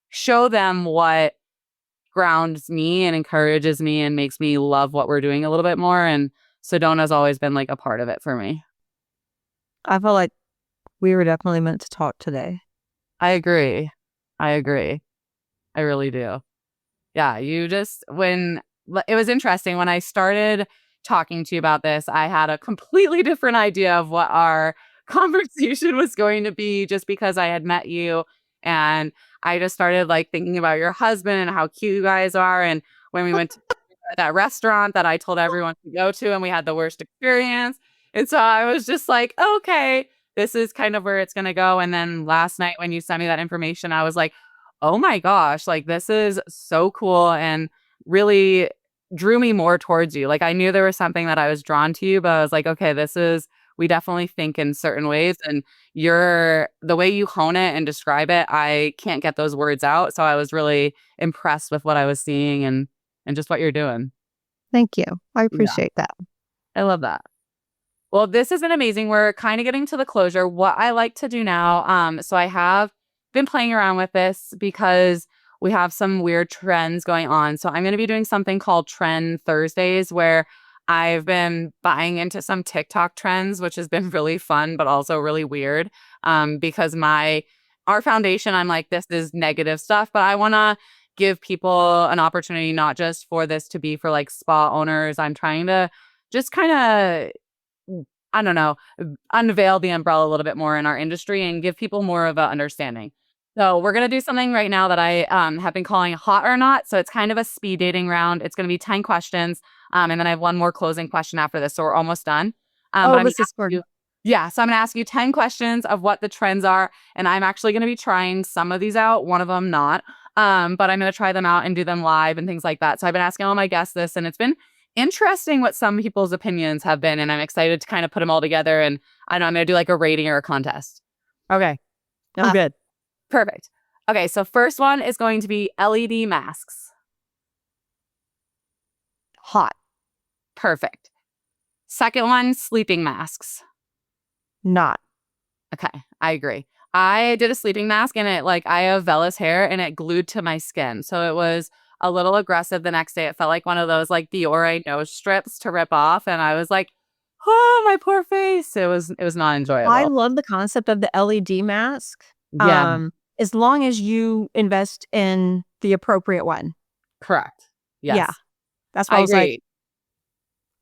show them what grounds me and encourages me and makes me love what we're doing a little bit more. And Sedona's always been like a part of it for me. I feel like we were definitely meant to talk today. I agree. I agree. I really do. Yeah, it was interesting when I started talking to you about this, I had a completely different idea of what our conversation was going to be just because I had met you, and I just started like thinking about your husband and how cute you guys are. And when we went to that restaurant that I told everyone to go to and we had the worst experience. And so I was just like, okay, this is kind of where it's going to go. And then last night when you sent me that information, I was like, oh my gosh, like this is so cool and really drew me more towards you. Like I knew there was something that I was drawn to you, but I was like, okay, we definitely think in certain ways. And the way you hone it and describe it, I can't get those words out. So I was really impressed with what I was seeing and just what you're doing. Thank you. I Yeah, appreciate that. I love that. Well, this has been amazing. We're kind of getting to the closure. What I like to do now, so I have been playing around with this because we have some weird trends going on. So I'm going to be doing something called Trend Thursdays where I've been buying into some TikTok trends, which has been really fun, but also really weird. Because our foundation, I'm like, this is negative stuff, but I want to give people an opportunity, not just for this to be for like spa owners. I'm trying to just kind of I don't know, unveil the umbrella a little bit more in our industry and give people more of an understanding. So we're going to do something right now that I have been calling Hot or Not. So it's kind of a speed dating round. It's going to be 10 questions. And then I have one more closing question after this. So we're almost done. But Oh, I'm this gonna is ask fun. you, yeah. So I'm going to ask you 10 questions of what the trends are. And I'm actually going to be trying some of these out, one of them not. But I'm going to try them out and do them live and things like that. So I've been asking all my guests this, and it's been interesting what some people's opinions have been, and I'm excited to kind of put them all together. And I know I'm going to do like a rating or a contest. Okay. I'm Uh, good. Perfect. Okay, so first one is going to be LED masks. Hot. Perfect. Second one, sleeping masks. Not. Okay, I agree. I did a sleeping mask and I have vellus hair and it glued to my skin. So it was a little aggressive the next day. It felt like one of those like Biore nose strips to rip off. And I was like, oh, my poor face. It was not I enjoyable. love the concept of the LED mask. Yeah, As long as you invest in the appropriate one. correct. Yeah. Yes, That's why I I was like, agree.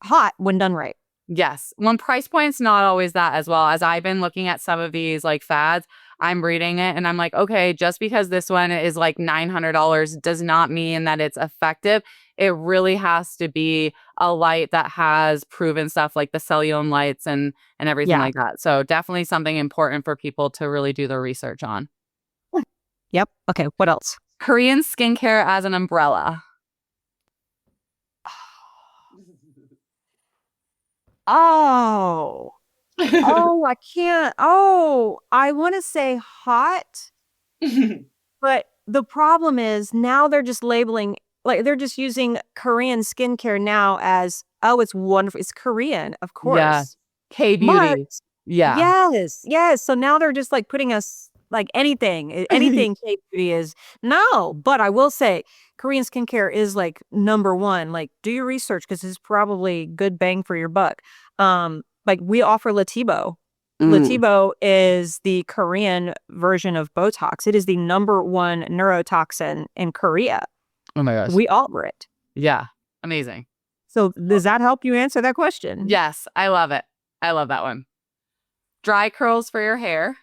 hot when done right. Yes. One price point's not always that as well. As I've been looking at some of these like fads, I'm reading it and I'm like, okay, just because this one is like $900 does not mean that it's effective. It really has to be a light that has proven stuff like the cellular lights and everything Yeah. like that. So definitely something important for people to really do their research on. Yep. Okay. What else? Korean skincare as an umbrella. Oh. Oh, I can't. Oh, I want to say hot, but the problem is now they're just labeling, like they're just using Korean skincare now as, oh, it's wonderful. It's Korean, of Yeah. course. But K-beauty. Yeah. yes, yes. So now they're just like putting us like anything K-beauty is. No, but I will say Korean skincare is like number one. Like do your research because it's probably good bang for your buck. Like we offer Latibo. Mm. Latibo is the Korean version of Botox. It is the number one neurotoxin in Korea. Oh my gosh. We offer it. Yeah. Amazing. So does that help you answer that question? Yes, I love it. I love that one. Dry curls for your hair.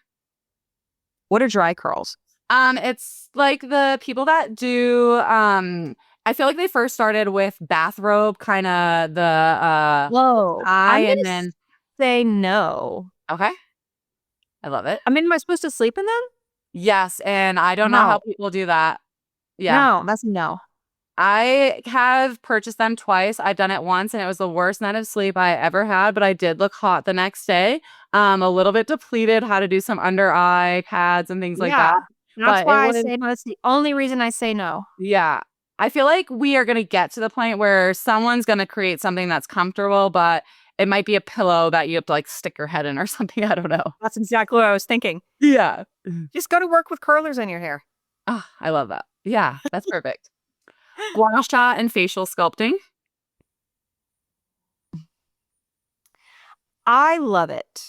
What are dry curls? It's like the people that do I feel like they first started with bathrobe, kind of the Whoa. eye I'm and gonna then say no. okay. I love it. I mean, am I supposed to sleep in them? Yes, and I don't know how No. people do that. Yeah. No, that's no. I have purchased them twice. I've done it once and it was the worst night of sleep I ever had, but I did look hot the next day. A little bit depleted, had to do some under eye pads and things like Yeah. that. That's But it why I was, say no. That's the only reason I say no. yeah. I feel like we are going to get to the point where someone's going to create something that's comfortable, but it might be a pillow that you have to like stick your head in or something. I don't know. That's exactly what I was thinking. Yeah. Just go to work with curlers in your hair. Oh, I love that. Yeah, that's perfect. Gua sha and facial sculpting. I love it,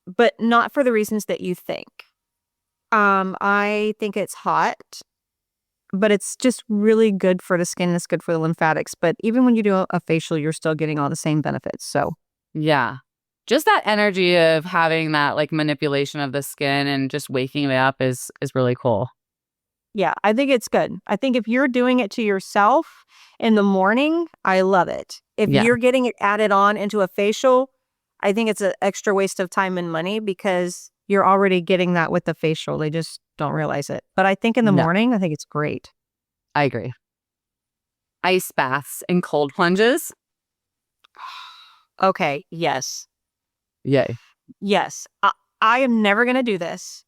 but not for the reasons that you think. I think it's hot, but it's just really good for the skin. It's good for the lymphatics. But even when you do a facial, you're still getting all the same benefits. So Yeah. Just that energy of having that like manipulation of the skin and just waking it up is really cool. yeah, I think it's good. I think if you're doing it to yourself in the morning, I love it. If Yeah. you're getting it added on into a facial, I think it's an extra waste of time and money because you're already getting that with the facial. They just don't realize it. But I think in the No, morning, I think it's great. I agree. Ice baths and cold plunges. Okay, yes. Yay. Yes, I am never going to do this,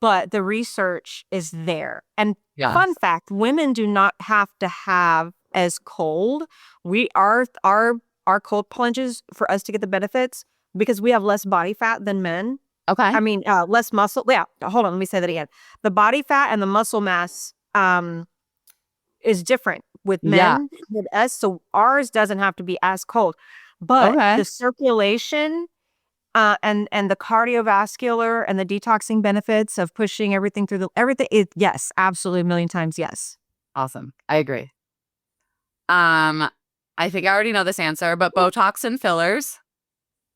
but the research is there. And fun Yes. fact, women do not have to have as cold. We are our cold plunges for us to get the benefits because we have less body fat than men. Okay. I mean, less muscle. Yeah, hold on, let me say that again. The body fat and the muscle mass is different with Yeah. men than us, so ours doesn't have to be as cold. But Okay. the circulation and the cardiovascular and the detoxing benefits of pushing everything through everything is yes, absolutely a million times yes. Awesome. I agree. I think I already know this answer, but Botox and fillers.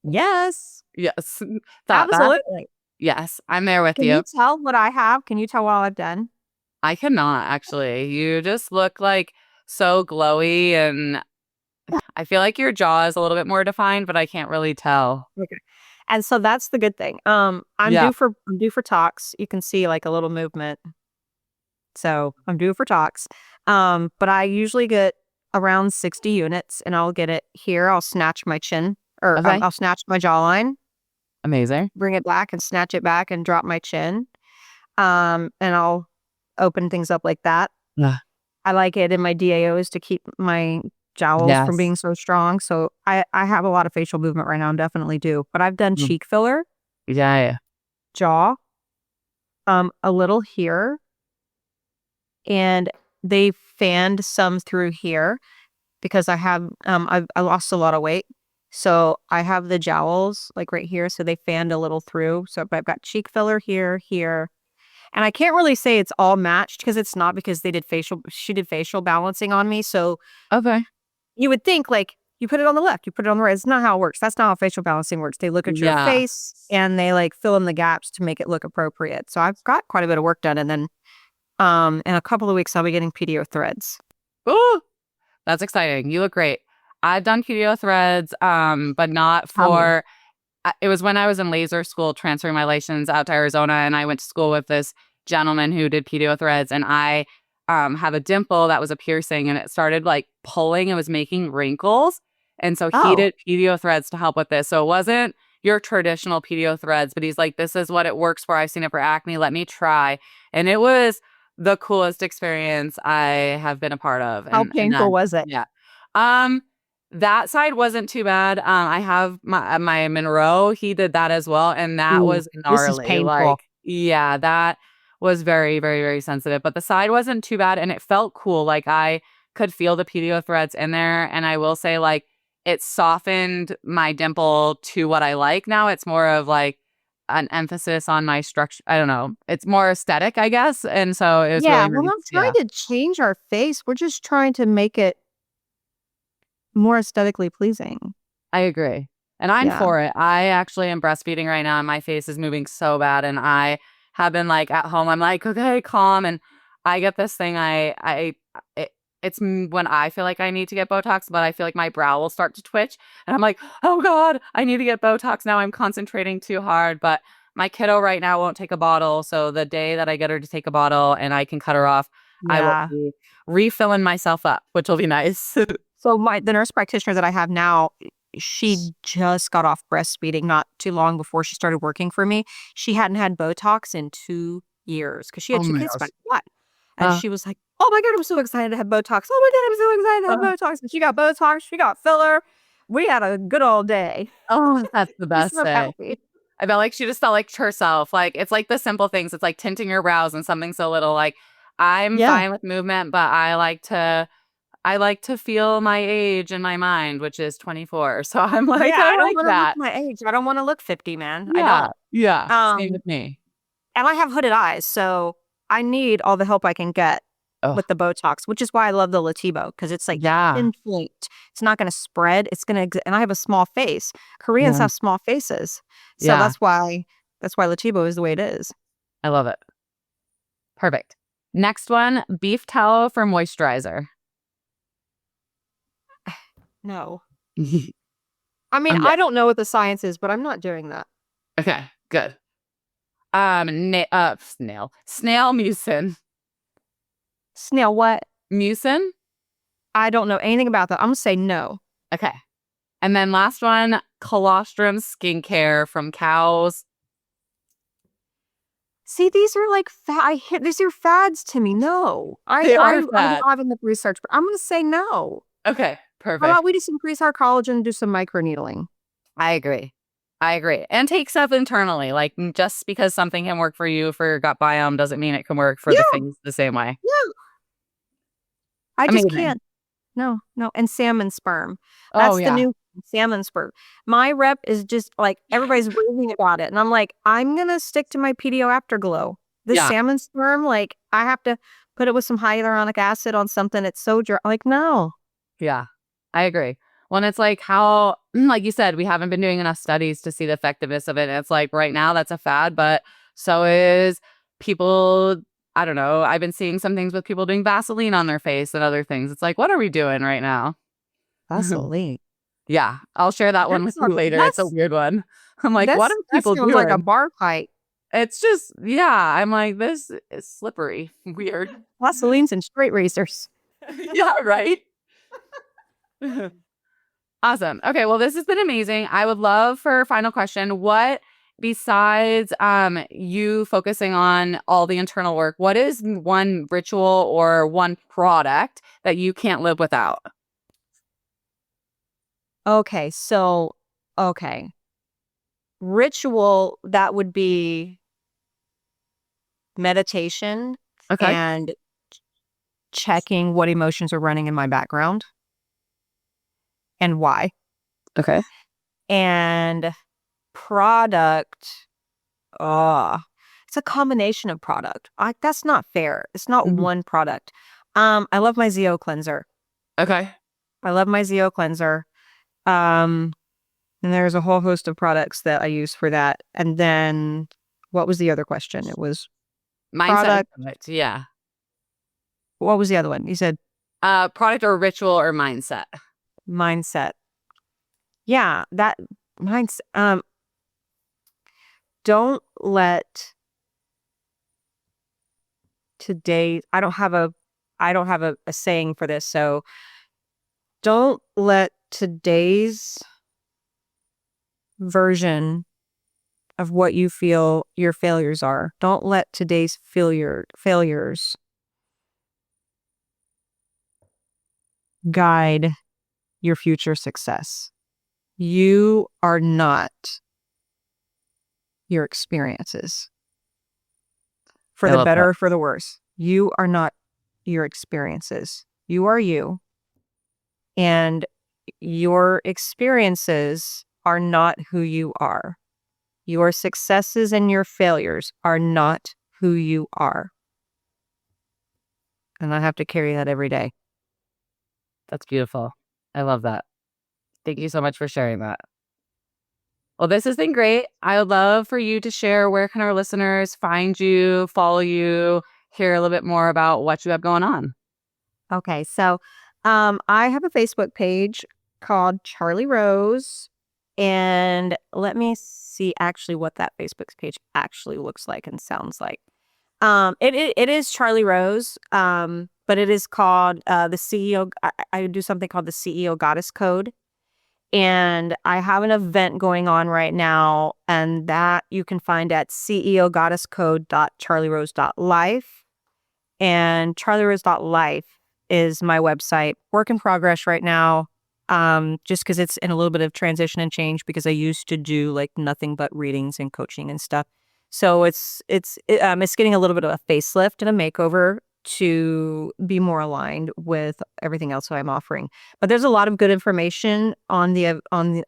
Yes, Yes. Thought that. absolutely. Yes. I'm there with Can you. you tell what I have? Can you tell what I've done? I cannot actually. You just look like so glowy, and I feel like your jaw is a little bit more defined, but I can't really tell. Okay. And so that's the good thing. Yeah. I'm due for tox. You can see like a little movement. So I'm due for tox. But I usually get around 60 units and I'll get it here. I'll snatch my chin or Okay. I'll snatch my jawline, Amazing. bring it back and snatch it back and drop my chin. And I'll open things up like that. Yeah. I like it in my DAOs to keep my jowls from Yes. being so strong. So I have a lot of facial movement right now and definitely do. But I've done Mm. cheek filler, Yeah. jaw, a little here, and they fanned some through here because I lost a lot of weight. So I have the jowls like right here. So they fanned a little through. So I've got cheek filler here, here. And I can't really say it's all matched because it's not because she did facial balancing on me. So Okay. you would think like you put it on the left, you put it on the right. It's not how it works. That's not how facial balancing works. They look at your Yeah. face and they like fill in the gaps to make it look appropriate. So I've got quite a bit of work done. And then in a couple of weeks, I'll be getting PDO threads. Ooh, that's exciting. You look great. I've done PDO threads, but not Tell me. for. It was when I was in laser school transferring my license out to Arizona, and I went to school with this gentleman who did PDO threads, and I have a dimple that was a piercing, and it started like pulling. It was making wrinkles, and so he Oh, did PDO threads to help with this. So it wasn't your traditional PDO threads, but he's like, "This is what it works for. I've seen it for acne. Let me try," and it was the coolest experience I have been a part of, how and painful then was it? yeah. Um, that side wasn't too bad. I have my Monroe. He did that as well, and that Ooh, was this is gnarly. painful. Like, yeah, that was very, very, very sensitive. But the side wasn't too bad, and it felt cool. Like I could feel the PDO threads in there, and I will say, like, it softened my dimple to what I like now. It's more of like an emphasis on my structure. I don't know. It's more aesthetic, I guess. And so it was Yeah, really we're nice. not trying Yeah, to change our face. We're just trying to make it more aesthetically pleasing. I agree. And I'm Yeah. for it. I actually am breastfeeding right now and my face is moving so bad. And I have been like at home, I'm like, okay, calm. And I get this thing. When I feel like I need to get Botox, but I feel like my brow will start to twitch. And I'm like, oh God, I need to get Botox now. I'm concentrating too hard. But my kiddo right now won't take a bottle. So the day that I get her to take a bottle and I can cut her off, I will Yeah. be refilling myself up, which will be nice. So the nurse practitioner that I have now, she just got off breastfeeding not too long before she started working for me. She hadn't had Botox in 2 years because she had Oh two my kids gosh. back then. And Uh, she was like, "Oh my God, I'm so excited to have Botox. Oh my God, I'm so excited to uh, have Botox." And she got Botox, she got filler. We had a good old day. oh, that's the She's best so day. happy. I felt like she just felt like herself. Like it's like the simple things. It's like tinting your brows and something so little. Like I'm Yeah. fine with movement, but I like to feel my age in my mind, which is 24. So I'm like, Yeah, I I don't like want to look that. my age. I don't want to look 50, man. I Yeah. don't. Yeah. Same Um, with me. and I have hooded eyes, so I need all the help I can get Oh, with the Botox, which is why I love the Latibo because it's like yeah. pinpoint. It's not going to spread. It's going to, and I have a small face. Koreans Yeah. have small faces, so Yeah. that's why Latibo is the way it is. I love it. Perfect. Next one, beef tallow for moisturizer. No, I mean I'm good. I don't know what the science is, but I'm not doing that. Okay, good. Snail mucin. Snail, what? Mucin? I don't know anything about that. I'm gonna say no. Okay. And then last one, colostrum skincare from cows. See, these are like these are fads to me. No, They are I fat. haven't the research, but I'm going to say no. Okay, How perfect. about we just increase our collagen and do some microneedling? I agree. I agree. And take stuff internally. Like just because something can work for you for your gut biome doesn't mean it can work for the Yeah, things the same way. yeah. I just Amazing. can't. No, no. And salmon sperm. Oh That's the yeah. new salmon sperm. My rep is just like everybody's raving about it. And I'm like, I'm going to stick to my PDO Afterglow. The Yeah. salmon sperm, like I have to put it with some hyaluronic acid on something. It's so dry. Like, no. Yeah. I agree. Well, and it's like how, like you said, we haven't been doing enough studies to see the effectiveness of it. And it's like right now that's a fad, but so is people. I don't know. I've been seeing some things with people doing Vaseline on their face and other things. It's like, what are we doing right now? Vaseline. Yeah, I'll share that one with you later. It's a weird one. I'm like, what are That people sounds like a doing? bar fight. It's just, yeah. I'm like, this is slippery. Weird. Vaseline's and straight razors. Yeah, right. Awesome. Okay, well, this has been amazing. I would love for final question. What besides you focusing on all the internal work, what is one ritual or one product that you can't live without? Okay, so okay. Ritual, that would be meditation Okay. and checking what emotions are running in my background and why. Okay. And product, it's a combination of product. That's not fair. It's not Mhm. one product. I love my Zeo cleanser. Okay. I love my Zeo cleanser. And there's a whole host of products that I use for that. And then what was the other question? It was Mindset. product. Yeah. What was the other one? You said Product or ritual or mindset. mindset. Yeah, that mindset. Don't let today. I don't have a saying for this. So don't let today's version of what you feel your failures are. Don't let today's failures guide your future success. You are not your experiences. For I the love that. better or for the worse. You are not your experiences. You are you. And your experiences are not who you are. Your successes and your failures are not who you are. And I have to carry that every day. That's beautiful. I love that. Thank you so much for sharing that. Well, this has been great. I would love for you to share where can our listeners find you, follow you, hear a little bit more about what you have going on. Okay, so I have a Facebook page called Charlie Rose. And let me see actually what that Facebook page actually looks like and sounds like. It is Charlie Rose, but it is called the CEO. I do something called the CEO Goddess Code. And I have an event going on right now, and that you can find at ceogoddesscode.charlierose.life. And charlierose.life is my website. Work in progress right now, just because it's in a little bit of transition and change because I used to do like nothing but readings and coaching and stuff. So it's getting a little bit of a facelift and a makeover to be more aligned with everything else that I'm offering. But there's a lot of good information on the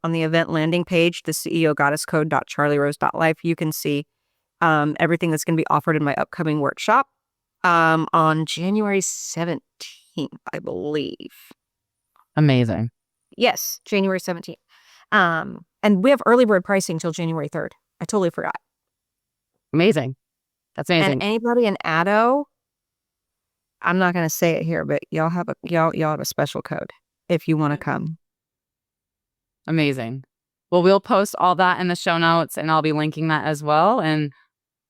event landing page, the ceogoddesscode.charlierose.life. You can see everything that's going to be offered in my upcoming workshop on January 17th, I believe. Amazing. Yes, January 17th. And we have early bird pricing till January 3rd. I totally forgot. Amazing. That's amazing. And anybody in Addo, I'm not going to say it here, but y'all have a special code if you want to come. Amazing. Well, we'll post all that in the show notes and I'll be linking that as well. And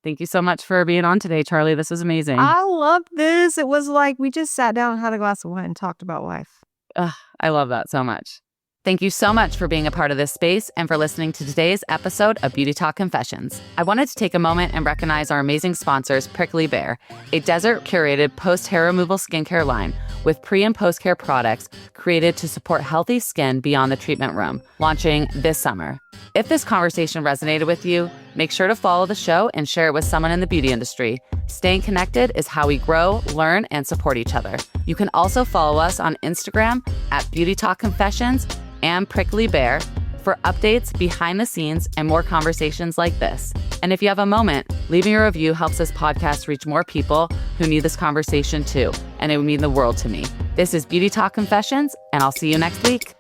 thank you so much for being on today, Charlie. This was amazing. I love this. It was like we just sat down and had a glass of wine and talked about life. I love that so much. Thank you so much for being a part of this space and for listening to today's episode of Beauty Talk Confessions. I wanted to take a moment and recognize our amazing sponsors, Prickly Bear, a desert-curated post-hair removal skincare line with pre- and post-care products created to support healthy skin beyond the treatment room, launching this summer. If this conversation resonated with you, make sure to follow the show and share it with someone in the beauty industry. Staying connected is how we grow, learn, and support each other. You can also follow us on Instagram at Beauty Talk Confessions and Prickly Bear for updates, behind the scenes, and more conversations like this. And if you have a moment, leaving a review helps this podcast reach more people who need this conversation too, and it would mean the world to me. This is Beauty Talk Confessions, and I'll see you next week.